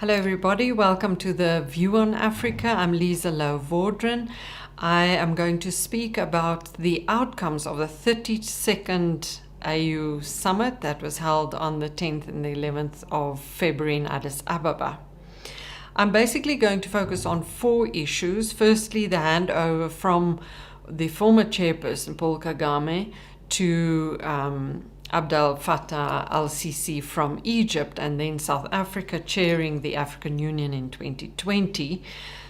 Hello everybody, welcome to the View on Africa. I'm Lisa Lowe-Vaudran. I am going to speak about the outcomes of the 32nd AU Summit that was held on the 10th and the 11th of February in Addis Ababa. I'm basically going to focus on four issues. Firstly, the handover from the former chairperson Paul Kagame to Abdel Fattah al-Sisi from Egypt, and then South Africa chairing the African Union in 2020.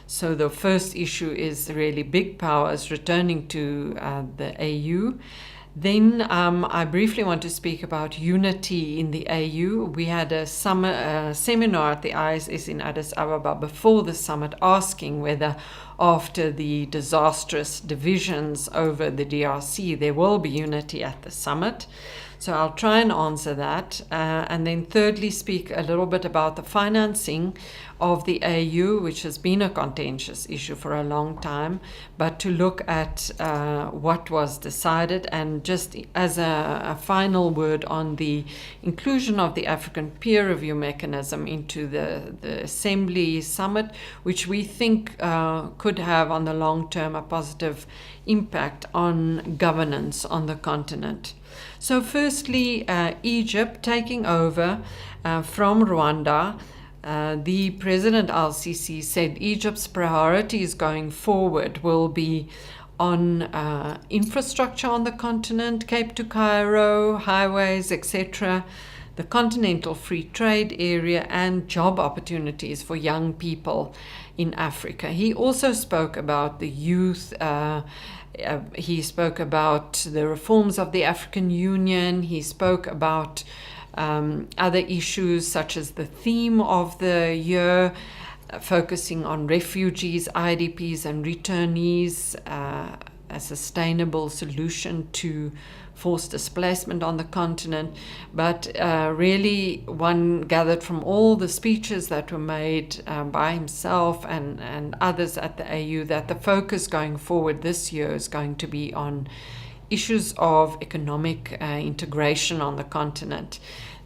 So the first issue is really big powers returning to the AU. Then I briefly want to speak about unity in the AU. We had a seminar at the ISS in Addis Ababa before the summit, asking whether after the disastrous divisions over the DRC there will be unity at the summit. So I'll try and answer that. And then thirdly, speak a little bit about the financing of the AU, which has been a contentious issue for a long time, but to look at what was decided, and just as a final word on the inclusion of the African peer review mechanism into the Assembly Summit, which we think could have on the long term a positive impact on governance on the continent. So firstly, Egypt taking over from Rwanda. The President al-Sisi said Egypt's priorities going forward will be on infrastructure on the continent, Cape to Cairo, highways, etc., the continental free trade area, and job opportunities for young people in Africa. He also spoke about the youth. He spoke about the reforms of the African Union. He spoke about other issues such as the theme of the year, focusing on refugees, IDPs, and returnees, a sustainable solution to forced displacement on the continent. But really, one gathered from all the speeches that were made by himself and others at the AU that the focus going forward this year is going to be on issues of economic integration on the continent.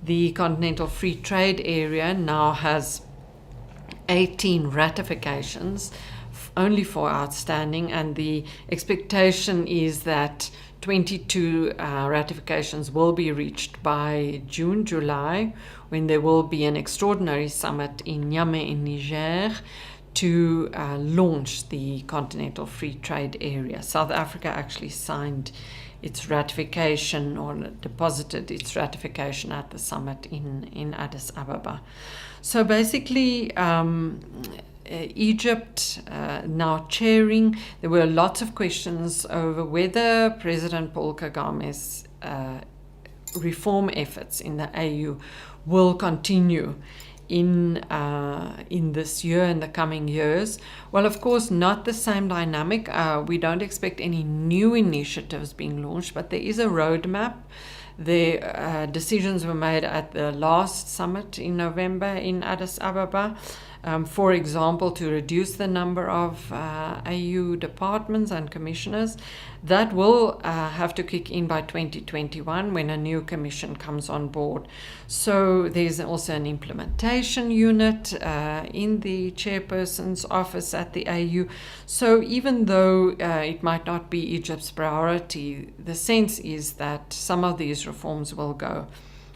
The Continental Free Trade Area now has 18 ratifications, only 4 outstanding, and the expectation is that 22 ratifications will be reached by June, July, when there will be an extraordinary summit in Niamey in Niger to launch the Continental Free Trade Area. South Africa actually signed its ratification, or deposited its ratification at the summit in Addis Ababa. So basically, Egypt now chairing. There were lots of questions over whether President Paul Kagame's reform efforts in the AU will continue in this year and the coming years. Well, of course, not the same dynamic. We don't expect any new initiatives being launched, but there is a roadmap. The decisions were made at the last summit in November in Addis Ababa. For example, to reduce the number of AU departments and commissioners. That will have to kick in by 2021 when a new commission comes on board. So there's also an implementation unit in the chairperson's office at the AU. So even though it might not be Egypt's priority, the sense is that some of these reforms will go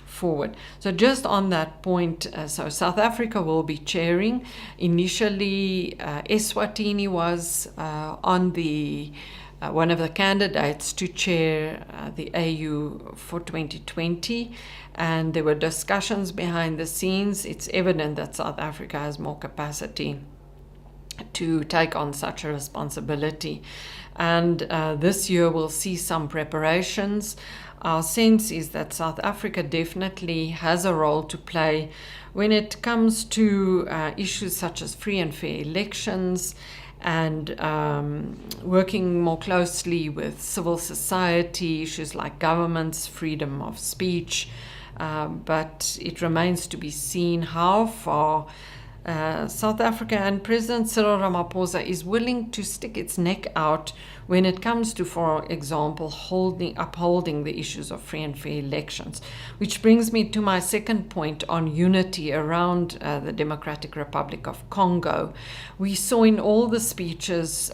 forward. So just on that point, so South Africa will be chairing. Initially, Eswatini was on the one of the candidates to chair the AU for 2020, and there were discussions behind the scenes. It's evident that South Africa has more capacity to take on such a responsibility, and this year we'll see some preparations. Our sense is that South Africa definitely has a role to play when it comes to issues such as free and fair elections, and working more closely with civil society, issues like government's freedom of speech. But it remains to be seen how far South Africa and President Cyril Ramaphosa is willing to stick its neck out when it comes to, for example, upholding the issues of free and fair elections. Which brings me to my second point on unity around the Democratic Republic of Congo. We saw in all the speeches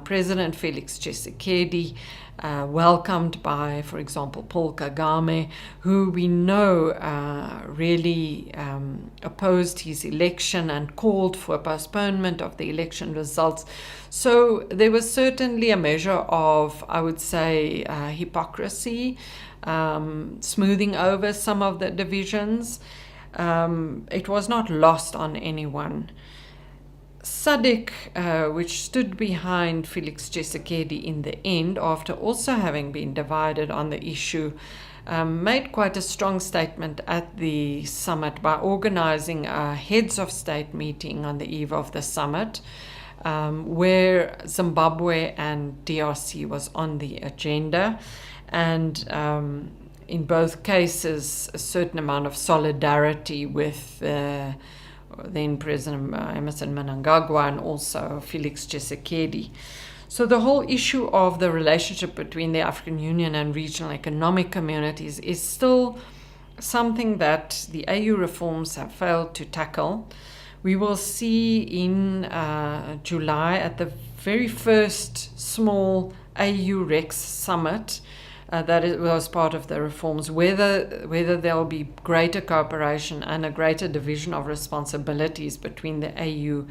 President Felix Tshisekedi welcomed by, for example, Paul Kagame, who we know really opposed his election and called for a postponement of the election results. So there was certainly a measure of, I would say, hypocrisy, smoothing over some of the divisions. It was not lost on anyone. SADC, which stood behind Felix Tshisekedi in the end, after also having been divided on the issue, made quite a strong statement at the summit by organizing a heads of state meeting on the eve of the summit, where Zimbabwe and DRC was on the agenda. And in both cases, a certain amount of solidarity with then President Emmerson Mnangagwa and also Felix Tshisekedi. So the whole issue of the relationship between the African Union and regional economic communities is still something that the AU reforms have failed to tackle. We will see in July at the very first small AU-REX summit that was part of the reforms, whether there will be greater cooperation and a greater division of responsibilities between the AU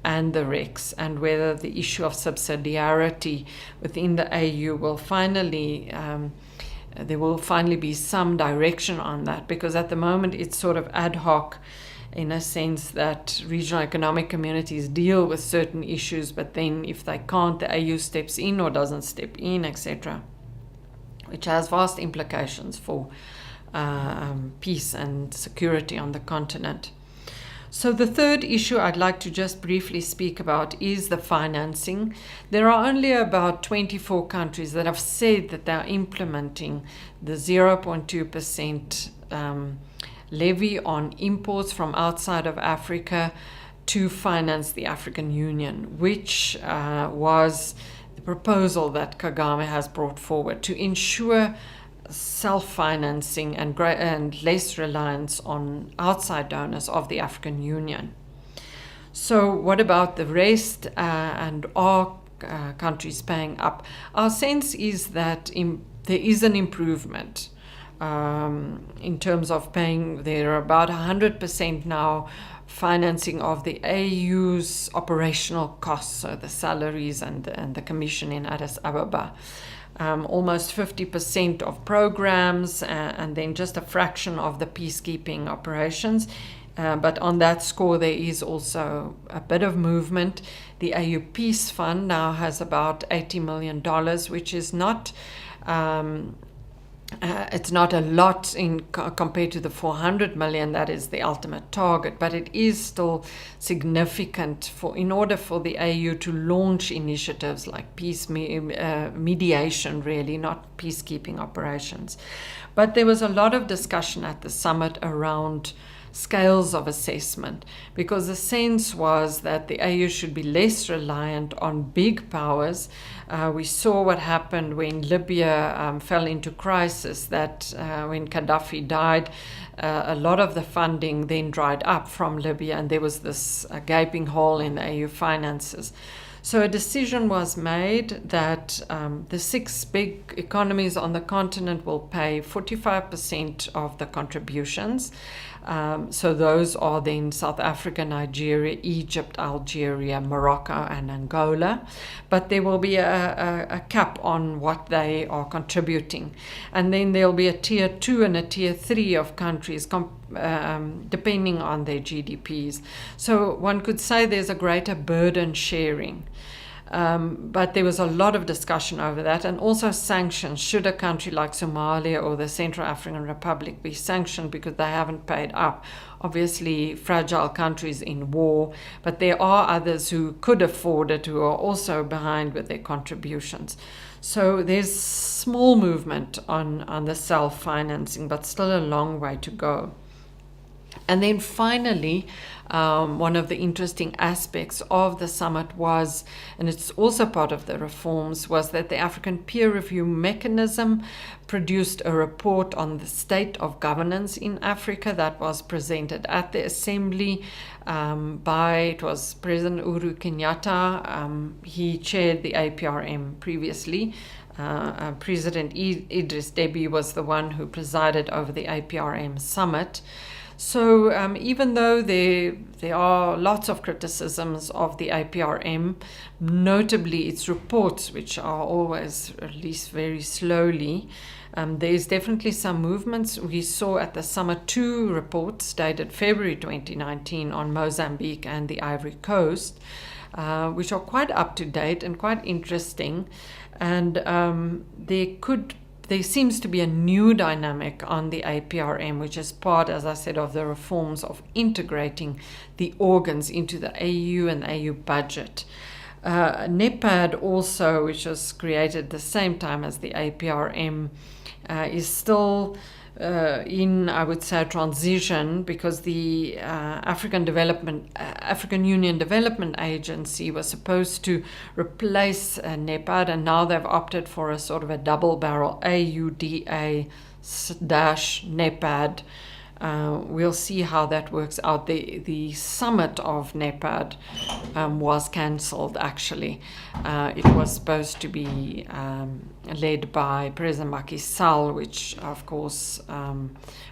and the REX, and whether the issue of subsidiarity within the AU will finally, there will finally be some direction on that, because at the moment it's sort of ad hoc in a sense that regional economic communities deal with certain issues, but then if they can't, the AU steps in or doesn't step in, etc., which has vast implications for peace and security on the continent. So the third issue I'd like to just briefly speak about is the financing. There are only about 24 countries that have said that they're implementing the 0.2% levy on imports from outside of Africa to finance the African Union, which was the proposal that Kagame has brought forward to ensure self-financing and less reliance on outside donors of the African Union. So what about the rest, and are countries paying up? Our sense is that there is an improvement in terms of paying. There are about 100% now financing of the AU's operational costs, so the salaries and the commission in Addis Ababa. Almost 50% of programs, and then just a fraction of the peacekeeping operations. But on that score, there is also a bit of movement. The AU Peace Fund now has about $80 million, which is not it's not a lot compared to the 400 million that is the ultimate target, but it is still significant in order for the AU to launch initiatives like peace mediation, really, not peacekeeping operations. But there was a lot of discussion at the summit around scales of assessment, because the sense was that the AU should be less reliant on big powers. We saw what happened when Libya fell into crisis, that when Gaddafi died, a lot of the funding then dried up from Libya, and there was this gaping hole in the AU finances. So a decision was made that the 6 big economies on the continent will pay 45% of the contributions. So those are then South Africa, Nigeria, Egypt, Algeria, Morocco, and Angola. But there will be a cap on what they are contributing. And then there'll be a tier 2 and a tier 3 of countries depending on their GDPs. So one could say there's a greater burden sharing. But there was a lot of discussion over that, and also sanctions. Should a country like Somalia or the Central African Republic be sanctioned because they haven't paid up? Obviously, fragile countries in war, but there are others who could afford it, who are also behind with their contributions. So there's small movement on the self-financing, but still a long way to go. And then finally, one of the interesting aspects of the summit was, and it's also part of the reforms, was that the African Peer Review Mechanism produced a report on the state of governance in Africa that was presented at the Assembly it was President Uhuru Kenyatta. He chaired the APRM previously. President Idris Deby was the one who presided over the APRM summit. So even though there are lots of criticisms of the APRM, notably its reports, which are always released very slowly, there's definitely some movements. We saw at the summit 2 reports dated February 2019 on Mozambique and the Ivory Coast, which are quite up to date and quite interesting. And there seems to be a new dynamic on the APRM, which is part, as I said, of the reforms of integrating the organs into the AU and AU budget. NEPAD also, which was created at the same time as the APRM, is still in, I would say, transition, because the African Union Development Agency was supposed to replace NEPAD, and now they've opted for a sort of a double barrel AUDA-NEPAD. We'll see how that works out. The summit of NEPAD was cancelled, actually. It was supposed to be led by President Macky Sall, which of course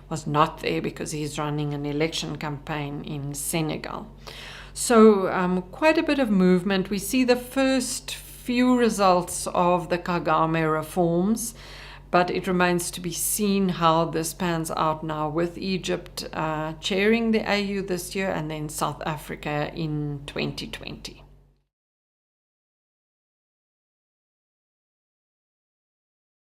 was not there because he's running an election campaign in Senegal. So quite a bit of movement. We see the first few results of the Kagame reforms, but it remains to be seen how this pans out now, with Egypt chairing the AU this year and then South Africa in 2020.